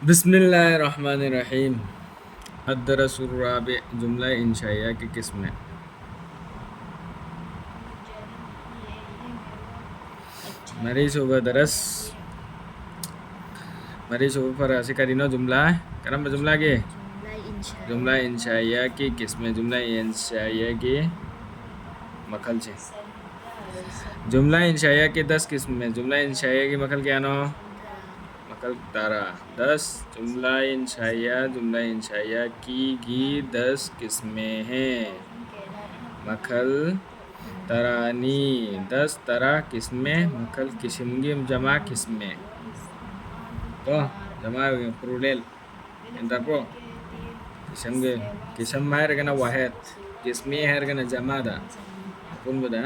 बिस्मिल्लाहिर्रहमानिर्रहीम। अद्दरसुर्राबि जुमला इंशाइया की किस्में। मरी सुबह दरस मरी सुबह फरासी करीनो जुमला करम जुमला के जुमला इंशाइया की किस्में जुमला इंशाइया की मखल से जुमला इंशाइया की 10 किस्में जुमला इंशाइया की मखल क्या नो मखल तारा 10 जुमला इंशाइया की 10 किस्में हैं। मखल तरानी 10 तरह किस्में मखल किस्मगी जमा किस्में तो जमा प्लूरल इंटरप्रो किस्मगे किस्म है रगना वाहिद किस्में है रगना जमा दा कौन बता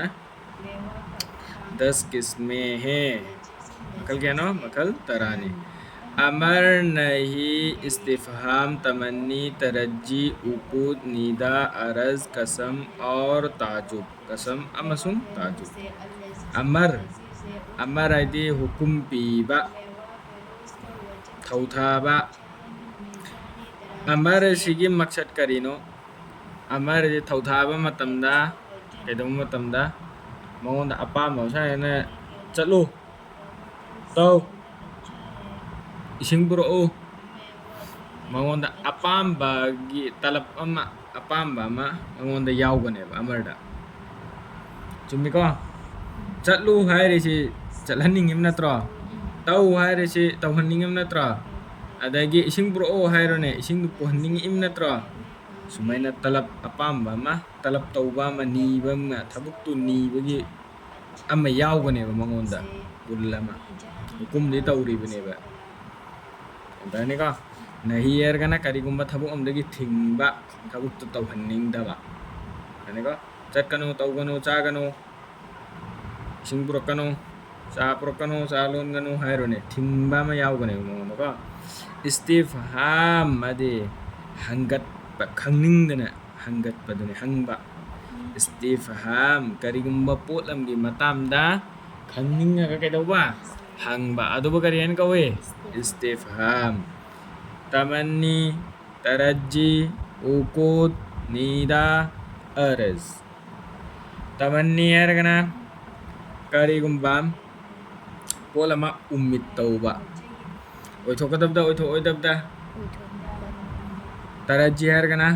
10 किस्में हैं। मखल क्या नो मखल तरानी अमर नहीं इस्तिफहाम तमन्नी तरज्जी उकूद नीदा अरज कसम और ताजुब कसम अमसुम ताजुब अमर आदि हुकुम पीबा थौथाबा अमर सिगी मकसद करीनो अमर जे थौथाबा मतमदा केदम मतमदा मौन अपाम मौसायना चलो तो इसिंग बुरो मौन अपाम बागी तलब अमा अपाम बामा मौन यावगने अमरदा चुम्मिको चलू हायरेसी चलहन्निंगिम नत्रो तौ हायरेसी तौहन्निंगिम नत्रो अदागी इसिंग बुरो हायरोने इसिंग पुहन्निंगिम नत्रो सुमाइना तलब अपाम बामा तलब तौबा मा नीबा मा थबुक्तु नीबगी अमा यावगने मौनदा बुल्लमा हुकुमदि तौरिबनेबा दानिका नहीं एरगना करिगुम्बा थबुक अमदगी थिंगबा थबुक्तु तौहन्निंगदबा दानिका चटकनो तौगनो चागनो इसिंग बुरकनो चा पुरकनो चा लोनगनो हायरोने थिंगबा मा यावगने मौनका इस्तिफहाम अदि हंगत खंगनिंगदना हंगत पदने हंगबा इस्तिफहाम करिगुम्बा पोतलमगी मतामदा खंगनिंगा कइदौबा हंगबा अदुबा करियन कवे इस्तिफहाम तमन्नी तरज्जी उकूद नीदा अर्ज तमन्नी एरगना करिगुम्बा पोलमा उम्मीद तौबा ओइथोकदबदा ओइथोइदबदा तरज्जी एरगना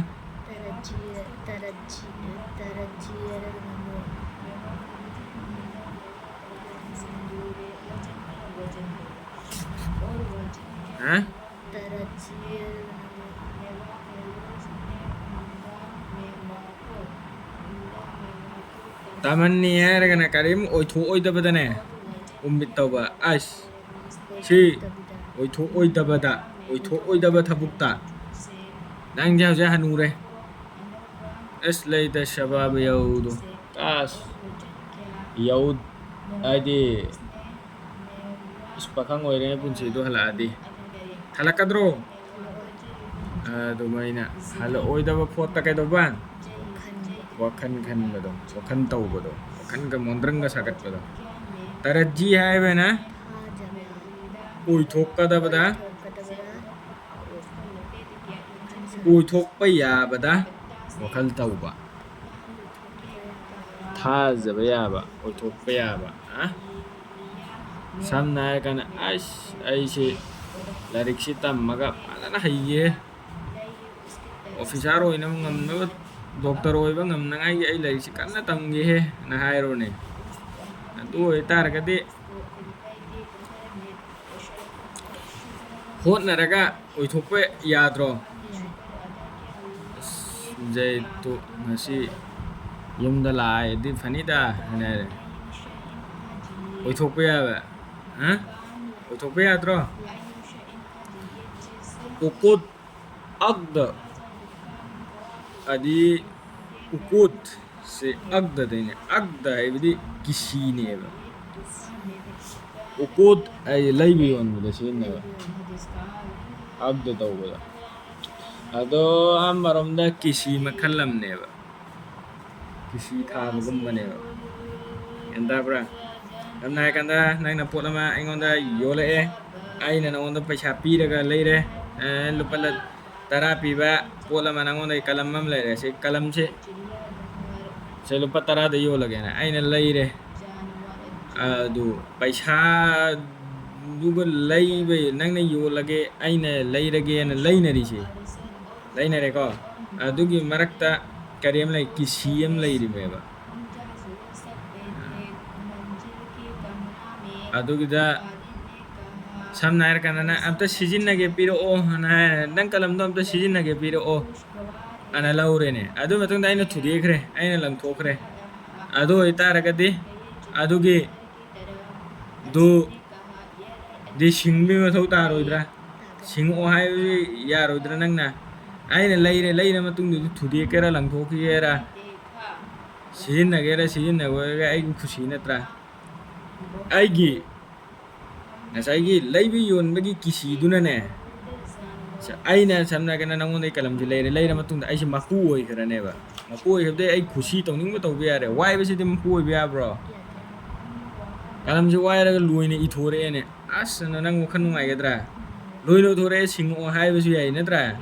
हाँ तमन्नी एरगना करिम ओइथोइदबदने उम्मीद तौबा अश सी ओइथोइदबदा ओइथोइदबा थबुक्ता नंग जाउ हनुरे एस लेदा शबाब यौदो तास यौद आदि इस पखंग ओइरे पुंसी दो हलादी हलकद्रो अदुमाइना हल ओइदबा फोत्ता कइदोबा वखन खनबदो वखन तौबदो वखन का मोंद्रंगा सागतबदो तरज्जी हायबेना ओइथोकदबदा ओइथोकपा याबदा वखल तौबा थाजबा याबा ओइथोकपा याबा samna hairgana aise lariksi tammaga fazana haiye officer oina ngamnaba doctor oiba ngamnangai ai lariksi kanna tamge he na hairone adu oitargadi hotnaraga oithokpa yadro jaitu ngasi yumda lai di fanida hane oithokpa yaba oithokpa yadro ukut agda adi ukut se agda dene agda ibidi kisineba ukut ay laibi onbuda sineba agda tawbada ado amaramda kisi makallamneba kisi thabagumbaneba enda bra namna kanda nang na potama ingonda yole ꯑꯩꯅ ꯅꯉꯣꯟꯗ ꯄꯩꯁꯥ ꯄꯤꯔꯒ ꯂꯩꯔꯦ ꯂꯨꯄꯥ 10 ꯄꯤꯕ ꯄꯣꯠ ꯑꯃ ꯅꯉꯣꯟꯗ ꯀꯂꯝ ꯑꯃ ꯂꯩꯔꯦ ꯁꯤ ꯀꯂꯝꯁꯦ ꯁꯦ ꯂꯨꯄꯥ 10ꯗ ꯌꯣꯜꯂꯒꯦꯅ ꯑꯩꯅ ꯂꯩꯔꯦ ꯑꯗꯨ ꯄꯩꯁꯥꯗꯨꯒ ꯂꯩꯕ ꯅꯪꯅ ꯌꯣꯜꯂꯒꯦ ꯑꯩꯅ ꯂꯩꯔꯒꯦꯅ ꯂꯩꯅꯔꯦꯀꯣ ꯑꯗꯨꯒꯤ ꯃꯔꯛꯇ ꯀꯔꯤ ꯑꯃ ꯂꯩ ꯀꯤꯁꯤ ꯑꯃ ꯂꯩꯔꯤꯃꯦꯕ ꯑꯗꯨꯒꯤꯗ samna air kana na amta sijinage piro o na nang kalam do amta sijinage piro o ana laure ne adu matung da aina thudekre aina lang thokre adu itaragadi adugi do di singbi ma thau taroidra sing o hai yaroidra nang na aina leire matung du thudekera lang thokiyera sijinage ai khushi natra aigi Nasagi laibi yon bagi kisi dunane aina samna kana nangonai kalam ji leire matungda aisi mapu oi karane ba mapu oi habde ai khushi tongning ba tawbe yare wai ba sidim mapu oi ba bro kalam ji wai raga luine I thore ene asna nang wakhan nungai gadra luino thore singo hai ba su yai natra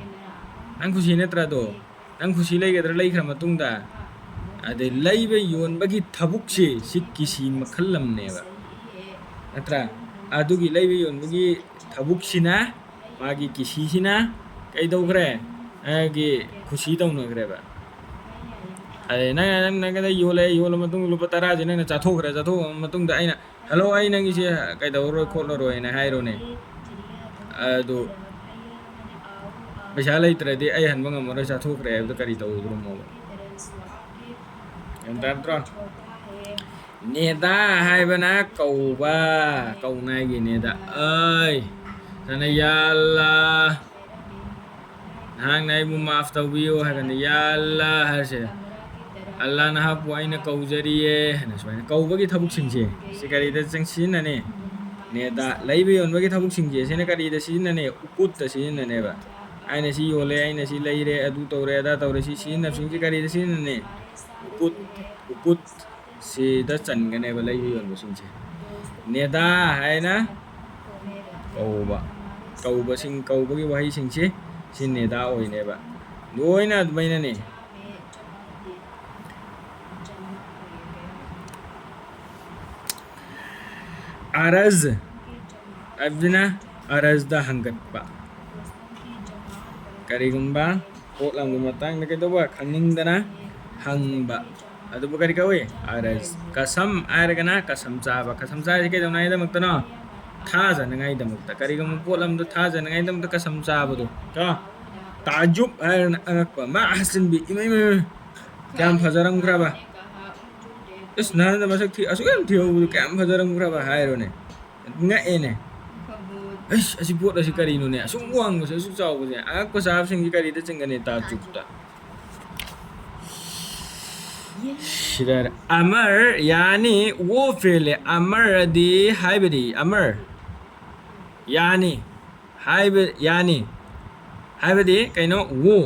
nang khushi natra do nang khushi lai gadra lai khra matungda ade laibe yon bagi thabuk si kisi makhallam ne ba natra adugi laibi yonbugi thabuk sina magi kisi sina kai dogre agi khushi tawnagre ba ai nang ga yole matung lupa 10 je nang chathokre matung da aina hello ai nang ise kai dawro kholo ro ina hairo ne adu pesa leitre de ai hanba ngamaro chathokre abda kari tawdro mo entantro Neda hai bana kauba kau nai gi neda ơi sana yalla hang nai mu maaf tau bio ha kan yalla ha se Allah na ha pu aina kau jariye na so kau bagi thabuk singje sikari da jang sin na ne neda laibe yon bagi thabuk singje sene kari da sin na ne ukut da sin na ne ba aina si yole aina si leire adu tawre da tawre si sin na singje kari da sin na ne ukut si da chan gane ba lai yon bu sing che neda hai na kauba sing kauba gi wahi sing che sin neda oi ne ba loina mai na ne araz abdina araz da hangat ba karigumba potlam gu matang na kedo ba khangning dana hangba adu bukari kawe aras kasam airgana kasam cha ke dona ida maktano tha janangai da mukta kari gam polam do tha janangai da mukta kasam cha badu ka tajub air angakpa ma hasin bi imai kam fajarang graba is na da masak thi asugam thiu kam fajarang graba hairo ne nga ene is asi pot asi kari no ne asung wang asu chaw bu ne akpa sab sing kari da chingane ta chupta Shidar Amar yani wo feel Amar di haibidi Amar yani haibidi kaino wo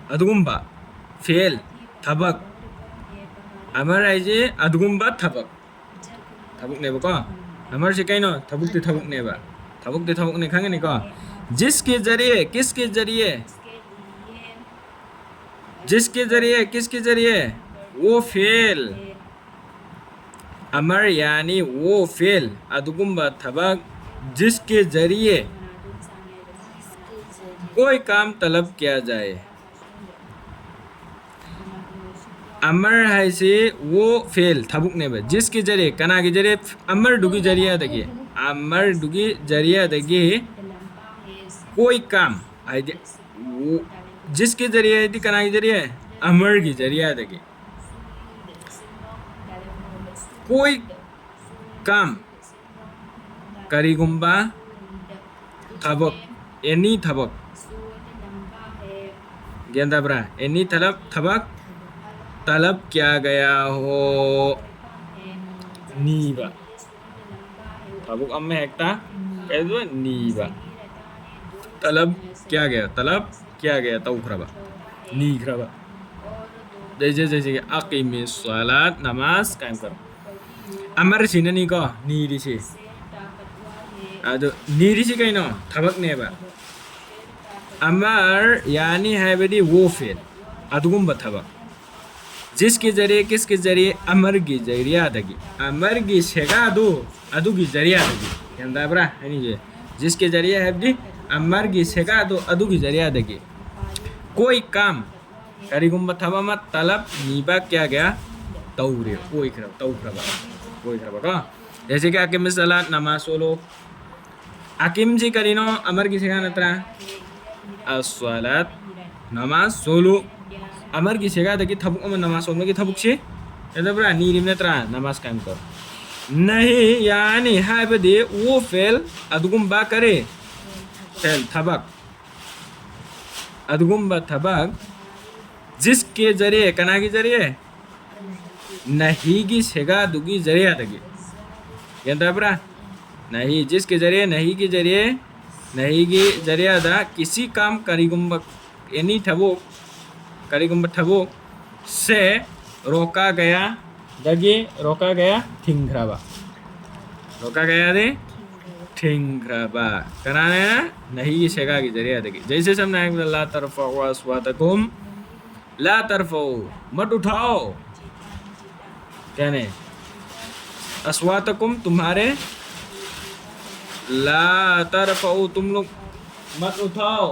adugumba feel thabak Amar aije adugumba thabak ne ba ko Amar se kaino thabuk ne ba thabuk ne khangani ko जिसके जरिए किसके जरिए वो fail अमर यानी वो fail अदुगुम्बा थबक जिसके जरिए कोई काम तलब किया जाए अमर है से वो फेल थबुक ने बे जिसके जरिए कना के जरिए अमर दुगी जरिया दगे कोई काम आइडिया जिसके जरिए यदि कना के जरिए अमर की जरिया दगे कोई काम करीगुम्बा थबक एनी थबक गेंदा ब्रा एनी थबक तलब क्या गया हो नीबा थबक अम्मे हेक्टा कैदो नीबा तलब क्या गया तौखरबा नी खरबा जैसे कि अकीमी सलात नमाज कायम करो अमर सिननी को नी दिसे अदो नीरी से कहीं नो थबक ने बा अमर यानी है बदी वो फेल अदुगुम बथबक जिसके जरिए किसके जरिए अमर की जरिया दगी अमर की शेगा दो अदु की जरिया दगी यंदा बरा है नहीं जे जिसके जरिए है बदी अमर की शेगा दो अदु की जरिया दगी कोई काम करीगुम बथबा मत तलब नीबा क्या गया तौरे कोई खरब कोई खरब का जैसे कि आकिम सलात नमाज सोलो आकिम जी करीनो अमर की शेगा नत्रा as-salat नमाज सोलो अमर की शेगा दगी थबुक अमर नमाज सोलो की थबुक से यदा बरा नीरिम नत्रा नमाज काम कर नहीं यानी है बदे वो फेल अदुगुम बा करे फेल थबक अदुगुम बा थबक जिसके जरिए कना की जरिए नहीं की शेगा दुगी जरिया दगी यदा बरा नहीं जिसके जरिए नहीं की जरिया दा किसी काम करीगुम्ब एनी ठबुक करीगुम्ब ठबुक से रोका गया थिंग्राबा रोका गया दे थिंग्राबा कराने नहीं की शेगा की जरिया दगी जैसे समझना है ला तरफउ अस्वातकुम ला तरफउ मत उठाओ कहने अस्वातकुम तुम्हारे ला तरफउ तुम लोग मत उठाओ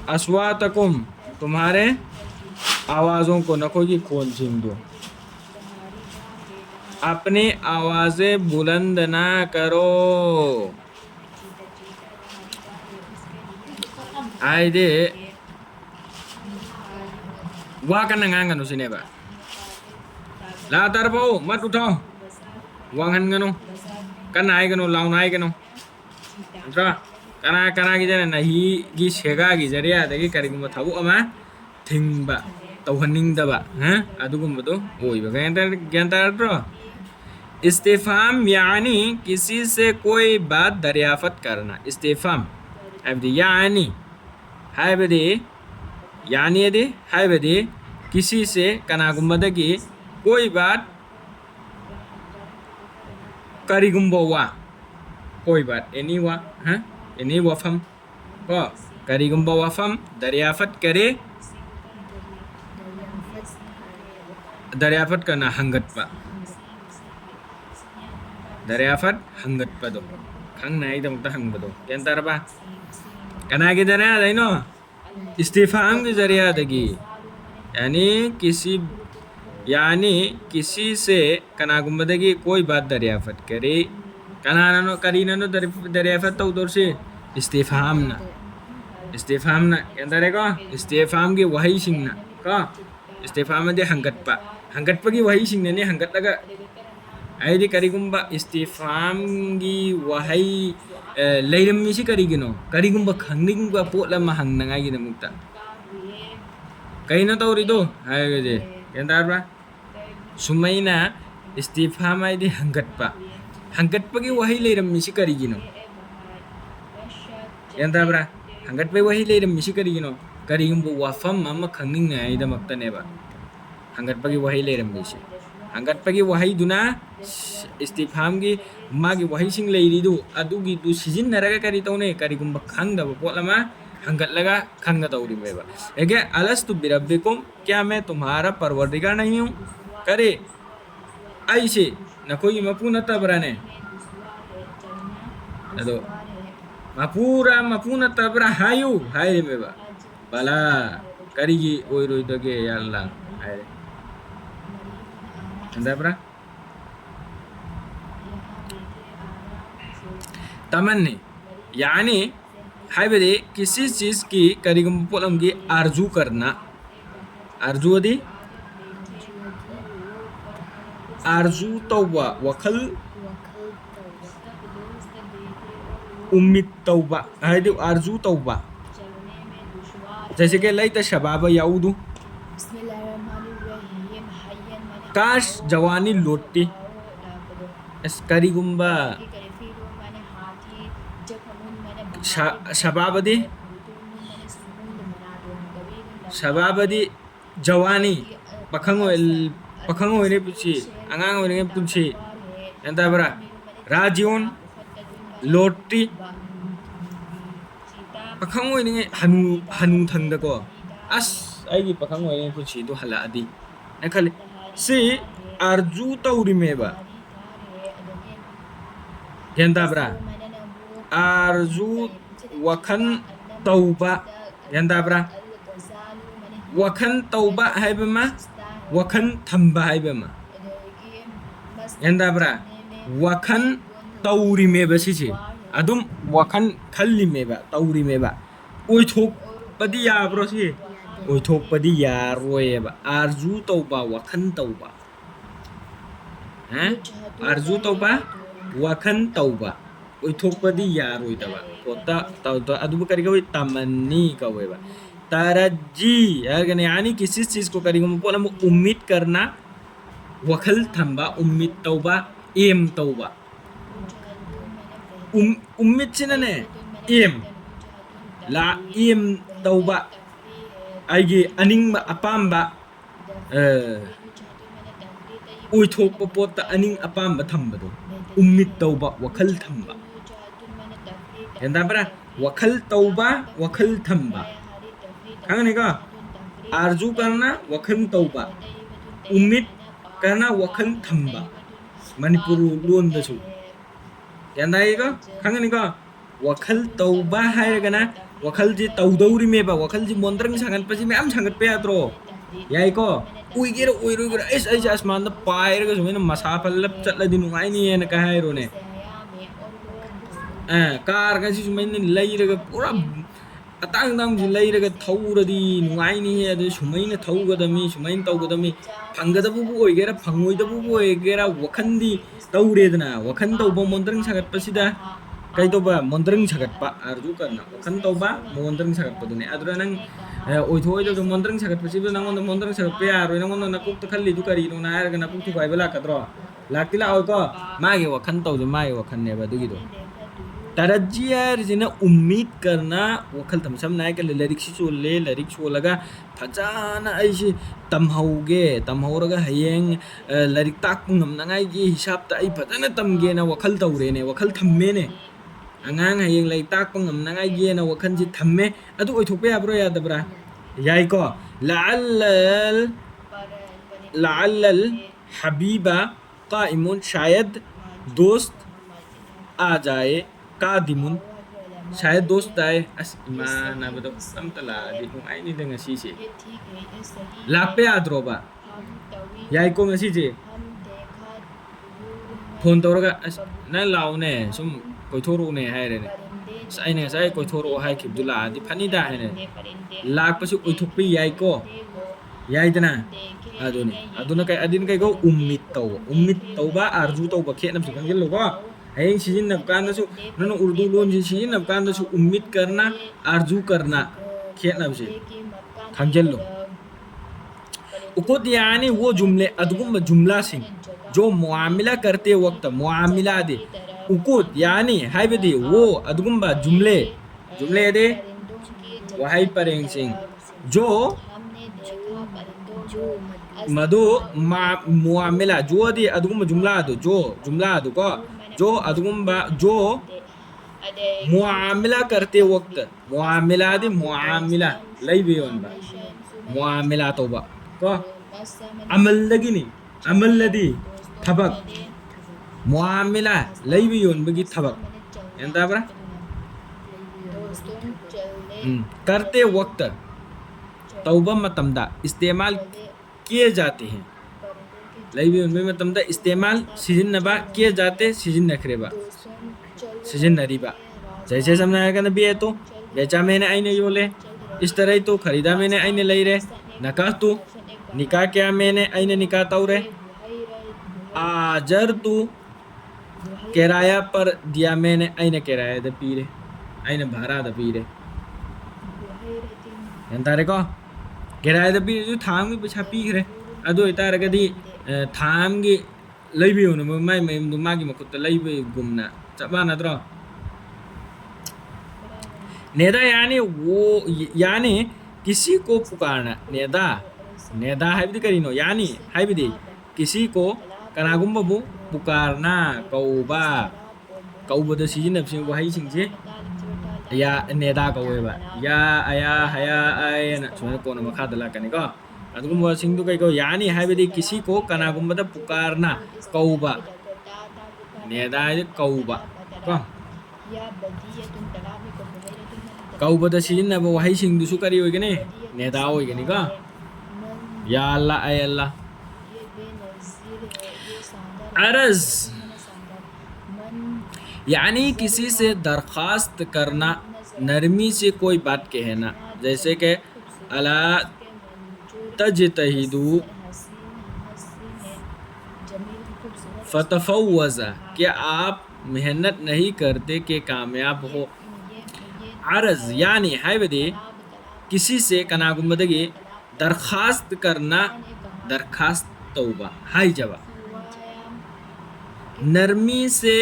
अस्वातकुम तुम्हारे आवाज़ों को नको की खोल छीन दो अपनी आवाज़ें बुलंद ना करो आए दे वाह करना ngangan usine ba la tarfau mat uthao wangan gano kan ai gano laun ai gano का कना की जने नहीं की शेगा की जरिया दगी करिगुम थबु अमा थिंगबा तौहनिंगदबा हैं अदुगुमबदो ओइबा ज्ञानतार इस्तिफाम यानी किसी से कोई बात दरियाफत करना इस्तिफाम अबदी यानी हाय बदे यानी यदि हाय बदे किसी से कनागुमदगी कोई बात करिगुम्बवा कोई बात एनी वा हैं एनी वफम को करिगुम्बा वफम दरियाफत करे दरियाफत करना हंगतपा दरियाफत हंगतपा दो खंग नहीं दम ता हंग बदो केंतारबा कना के दरिया दैनो इस्तिफाम के जरिया दगी यानी किसी से कनागुम्बदगी कोई बात दरियाफत करे कनानो करीननो दरियाफत तो उधर से इस्तिफाम ना केंतारे को इस्तिफाम की वही सिंगना का इस्तिफाम दे हंगतपा की वही सिंगने ने हंगत लगा आइदे करिगुम्बा इस्तिफाम की वही लेरमी से करिगुम्बा खंगनिगुम्बा पोटलमा हंगनांगाई की नमुक्ता कहीं तो रिदो हाय जे केंदारबा सुमैना इस्तिफाम आइदे हंगतपा की वही लेरमी से केंदारबा हंगतपा वही लेरमी से करिगुम्बा वफम अमा खंगनिंगाई दमक्तनेबा हंगतपा की वही लेरमी से हंगतपा की वही दुना इस्तिफाम की मागी वही सिंग लेरिदु अदुगी दु सिजिन्नरगा करी तौने करिगुम्बा खंगदबा पोटलमा हंगत लगा खंग तौरीबेबा एगे अलस्तु बिरब्बिकुम क्या मैं तुम्हारा परवरदिगार नहीं हूँ करे ऐसे न कोई मपू नतबराने अदो मपू नतबरा हायु हाय मेबा बला करिगी ओई रोइदगे या अल्लाह हाय नतबरा तमन्नी यानी हाय बदे किसी चीज़ की करिगुम पोलम की आरजू करना आरजू दी आरजू तौबा वखल उम्मीद तौबा हाय दे आरजू तौबा जैसे कि लई त शबाब याउदू काश जवानी लौटती इस करिगुम्बा शबाबदी जवानी पखंग होने पुछी अंगांग होने पुछी एंता बरा राजियोन लोटी पाखंग ओइनिंगे हनु हनु थंगदको अस आइगी पाखंग ओइनिंगे पुछिदो हलादी ने खले से आरजू तौरिमेबा गेंदाब्रा आरजू वखन तौबा गेंदाब्रा वखन तौबा हाइबमा वखन थंबा हाइबमा गेंदाब्रा वखन तौरिमेबा सिसे अदुम वखन खल्लिमेबा तौरिमेबा ओइथोकपदि याब्रो सि ओइथोकपदि यारोयेबा आरजू तौबा वखन तौबा आरजू तौबा वखन तौबा ओइथोकपदि यारोइदबा पोता तौता अदुब करिगा ओइ तमन्नी कवेबा तरज्जी यानी किसी चीज को करिगा पोला उम्मीद करना वखल थंबा उम्मीद तौबा एम तौबा उम्मीद सिनने एम ला एम तौबा आइगे अनिंगबा अपाम्बा ओइथोकपा पोता अनिंग अपाम्बा थंबदो उम्मीद तौबा वखल थंबा गेंदाब्रा वखल तौबा वखल थंबा खांगनेगा आरजू करना वखन तौबा उम्मीद करना वखन थंबा मणिपुर लोन दसु गेंदाइगा खांगनेगा वखल तौबा हायरगना वखल जी तौदौरिमेबा वखल जी मोंद्रंग सांगत पसी मैम सांगत पे आद्रो याइको उइगेर ओइरोइगर एस ऐ आसमान द पायरगा सुमेन मसा फल्लप चटलदि नुगाइनी एन का हायरोने कार गसी सुमेन लैरगा पूरा अतांग दांग जी लैरगा थौरदि नुगाइनी हे अदु सुमेन थौगदमी सुमेन तौगदमी फंगदबु ओइगेरा फंगोइदबु ओइगेरा वखनदि तौरेदना वखन तौबा मोंद्रंग सांगत पसिदा कइतोबा मोंद्रंग सांगतपा आरजू करना वखन तौबा मोंद्रंग सांगतपदुने अदुरा नंग ओइथोइदो मोंद्रंग सांगत पसिबो नंगोन मोंद्रंग सांगत पे आरो नंगोन नकुक त खल्ली दु करिनो ना आरगा नकुक तु गाइबला कद्रो लाक्तिला ओइको मागे वखन तौजे मागे वखन नेबा दुगिदो तरज्जी जिना उम्मीद करना वखल थमसम नाय के लिरिक्स चोले लिरिक्स चोलगा फजाना ऐसी तमहौगे तमहौरगा हयेंग लिरिक ताक ngमनांगाय गी हिसाब ता आई फजाना तमगे ना वखल तौरेने वखल थम्मेने अंगांग हयेंग लिरिक ताक ngमनांगाय गी ना वखन जी थम्मे अदु ओइथोपे याब्रो यादब्रा याइको लअल हबीबा काइमुन शायद दोस्त आ जाए कादिमुन शायद दोस्त आए अस इमाना बदो समतला दि नुगाइनी दंग सिसे लापे आद्रोबा याइको ngसिजे फोन तौरगा अस ना लाउने सुम कोइथोरोने हायरेने साइने साइ कोइथोरो हाय खिबदुला दि फनिदा हायने लापसु ओइथोपि याइको याइदना अदुना काय अदिन काय गो उम्मीद तौबा आरजू तौबा खेनम से खंगेल लोगो हयेंग सिजिनब कांदसु नन उर्दू लोन जी सिजिनब कांदसु उम्मीद करना आरजू करना खेनब से खंगेल लो उकोद यानी वो जुमले अदगुम जुमला सिंह जो मुआमिला करते वक्त मुआमिला दे उकोद यानी हाइबदी वो अदगुम जुमले दे वहाई परेंग सिंह जो मदो मुआमिला जो दी अदगुम जुमला दो जो जुमला दो को जो अदगुम्बा जो मुआमिला करते वक्त मुआमिला दे मुआमिला लैबियोनबा मुआमिला तोबा को अमल लगिनी अमल लदी थबक मुआमिला लैबियोनबगी थबक एंदाब्रा करते वक्त तौबा मतमदा इस्तेमाल किए जाते हैं लैबी उनमें मतमदा इस्तेमाल सिजिन्नबा किए जाते सिजिन नखरेबा सिजिन नरीबा जैसे समझाएगा ना बिये तो बेचा मैंने आईने योले इस तरह तो खरीदा मैंने आईने लई रे नकाह तू निकाह क्या मैंने आईने निकाह तौरे आजर तू किराया पर दिया मैंने आईने किराया द पीरे आईने भाड़ा द पीरे ಎಂತಾರೆ ಕೋ ಗೆರಾಯದ ಬಿ ಥಾಂಗಿ ಪೈಸಾ ಪೀಗ್ರೆ ಅದು ಇತಾರಗದಿ ಥಾಂಗಿ ಲೈಬಿಯೋನು ಮೈ ಮೈ ಮಾಗಿ ಮಕುತ್ತ ಲೈಬಿ ಗುಮ್ನ ಚಬಾನದ್ರೋ नेदा यानी वो यानी किसी को पुकारना नेदा नेदा हाइबदी करिनो यानी हाइबदी किसी को ꯀꯅꯥꯒꯨꯝꯕꯕꯨ ꯄꯨꯀꯥꯔꯅ ꯀꯧꯕ ꯀꯧꯕꯗ ꯁꯤꯖꯤꯟꯅꯕꯁꯤꯡ ꯋꯥꯍꯩꯁꯤꯡꯁꯤ ꯌꯥ ꯅꯦꯗꯥ ꯀꯧꯋꯦꯕ ꯌꯥ ꯑꯌꯥ ꯍꯌꯥ ꯑꯩꯅ ꯁꯨꯃꯥꯏꯅ ꯀꯣꯟꯅ ꯃꯈꯥꯗ ꯂꯥꯛꯀꯅꯤꯀꯣ ꯑꯗꯨꯒꯨꯝꯕꯁꯤꯡꯗꯨ ꯀꯩꯀꯣ ꯌꯥꯅꯤ ꯍꯥꯏꯕꯗꯤ ꯀꯤꯁꯤ ꯀꯣ ꯀꯅꯥꯒꯨꯝꯕꯗ ꯄꯨꯀꯥꯔꯅ ꯀꯧꯕ ꯅꯦꯗꯥ ꯍꯥꯏꯗꯤ ꯀꯧꯕ ꯀꯣ कौबद सिजिन्नब वहाईसिंगदुसु करी ओइगने नेदा ओइगने का या अल्लाह ऐ अल्लाह अर्ज यानी किसी से दरखास्त करना नरमी से कोई बात कहना जैसे कि अला तजतहिदु फतफवज़ा क्या आप मेहनत नहीं करते कि कामयाब हो अर्ज यानी हाइबदे किसी से कनागुम्बदगी दरखास्त करना दरखास्त तौबा हाई जवा नरमी से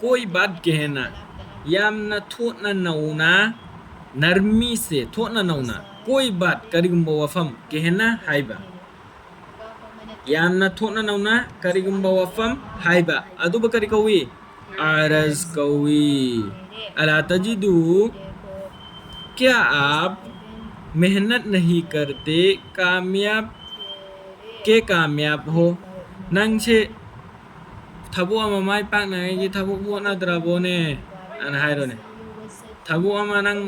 कोई बात कहना यामना थोना नौना नरमी से थोना नौना कोई बात करिगुम्बा वफम कहना हाइबा यामना थोना नौना करिगुम्बा वफम हाइबा अदुबा करि कौवी अर्ज कौवी अला तजिदु क्या आप मेहनत नहीं करते कामयाब हो नंग से थबु अमा माय पाक नंगी थबु होना द्रबोने अन हायरोने थबु अमा नंग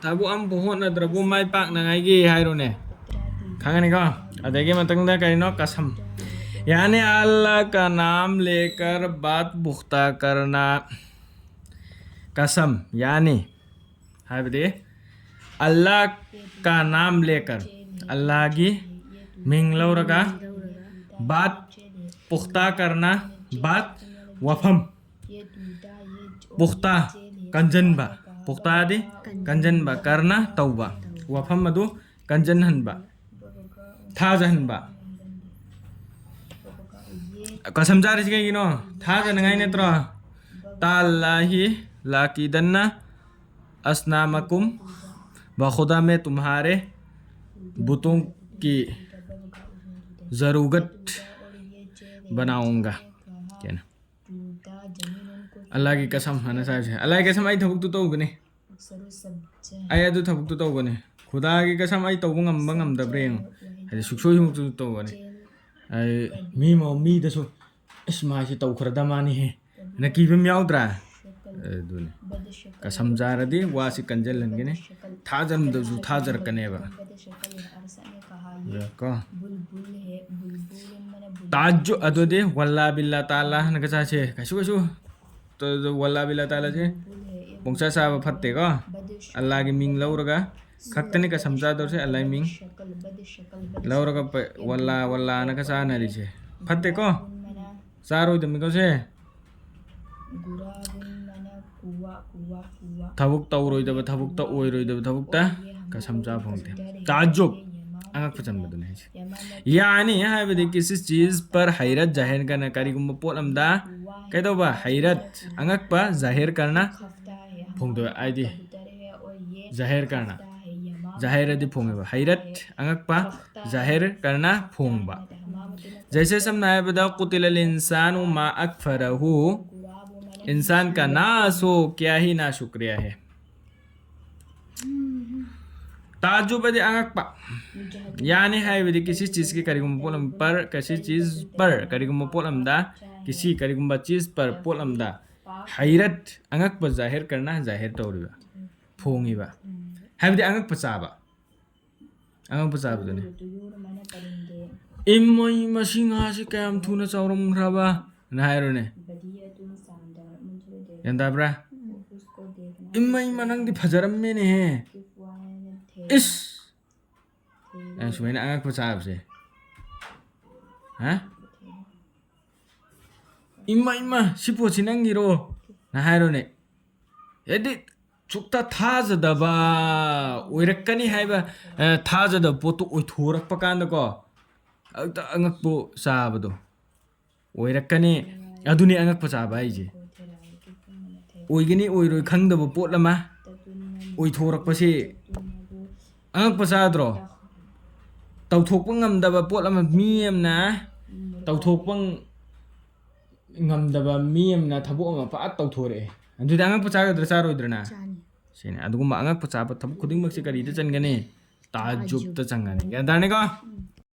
थबु अम होना द्रबो माय पाक नंगी हायरोने खागने का अदेगे मतंगदा करिनो कसम यानी अल्लाह का नाम लेकर बात पुख्ता करना कसम यानी हायबदे अल्लाह का नाम लेकर अल्लाह की मिंगलौरगा बात पुख्ता करना बात वफम पुख्ता कंजनबा पुख्ता आदि कंजनबा करना तौबा वफम अदु कंजनहनबा थाजहनबा कसम जारिस कइगिनो थाजनगाय नेत्र ताल्लाहि लाकिदन्ना अस्नामकुम बखुदा में तुम्हारे बुतों की ज़रूरत बनाऊंगा क्या ना अल्लाह की कसम हना साहब से अल्लाह की कसम आई थबुक तो गने आई अदु थबुक तो गने खुदा की कसम आई तौब ngam दब्रे हदि सुक्सोय मुक तो गने आई मी दसो इसमा से तौ खरदा मानी है न कीबम याउद्रा दुने कसम जारदी वासी कंजल लंगने थाजर दजु थाजर कनेबा को ताज्जु अदोदे वल्ला बिल्ला ताला नगसा छे कसु तो वल्ला बिल्ला ताला छे पोंसा साब फत्ते को अल्लाह की मिंग लौरगा खक्तने का समझा दो से अल्लाह मिंग लौरगा वल्ला नगसा नरी छे फत्ते को सारो दमी को छे थबुक तौरोइदब थबुक त ओइरोइदब थबुक ता कसम जा फोंते ताज्जुब अंगक पचन बदने यानी हाइबदि किसी चीज पर हैरत जाहिर करना करिगुम पोलमदा कैदोबा हैरत अंगक पर जाहिर करना फोंदो आइदि जाहिर करना जाहिर दि फोंगेबा हैरत अंगक पर जाहिर करना फोंबा जैसे समनायबदा कुतिल इंसानु मा अकफरहु इंसान का नासो क्या ही ना शुक्रिया है ताजुब दे अंगकपा यानी हाइबदि किसी चीज के करिगुम पोलम पर किसी चीज पर करिगुम पोलमदा किसी करिगुम चीज पर पोलमदा हैरत अंगक पर जाहिर करना जाहिर तौरिबा फोंगिबा हाइबदि अंगक पचाबा दुने इमोय मसिंगा से काम थुना चावरम खराबा ना हायरोने यंदाब्रा इमोय मनंगदि फजरममेने हे इस सुमाइना अंगक पचाबसे हा इमा सिपोछि नंगिरो ना हायरोने यदि सुक्ता थाजदबा ओइरक्कनी हाइबा थाजदब पोतु ओइथोरक्पा कांदको अंगकपो चाबदो ओइरक्कनी अदुनि अंगकपा चाबा आइजे ओइगनी ओइरोइ खंगदब पोटलमा ओइथोरक्पसे अंगकपा चाद्रो तौथोकपा ngamदबा पोटलमा मी अमना तौथोकपा ꯉꯝꯗꯕ ꯃꯤ ꯑꯃꯅ ꯊꯕꯛ ꯑꯃ ꯐꯠ ꯇꯧꯊꯣꯔꯛꯑꯦ ꯑꯗꯨꯗꯤ ꯑꯉꯛꯄ ꯆꯥꯒꯗ꯭ꯔꯥ ꯆꯥꯔꯣꯏꯗ꯭ꯔꯅ ꯁꯤꯅꯦ ꯑꯗꯨꯒꯨꯝꯕ ꯑꯉꯛꯄ ꯆꯥꯕ ꯊꯕꯛ ꯈꯨꯗꯤꯡꯃꯛꯁꯦ ꯀꯔꯤꯗ ꯆꯟꯒꯅꯤ ꯇꯥꯖꯨꯕꯇ ꯆꯪꯒꯅꯤ ꯒ꯭ꯌꯥꯟ ꯇꯥꯔꯅꯤꯀꯣ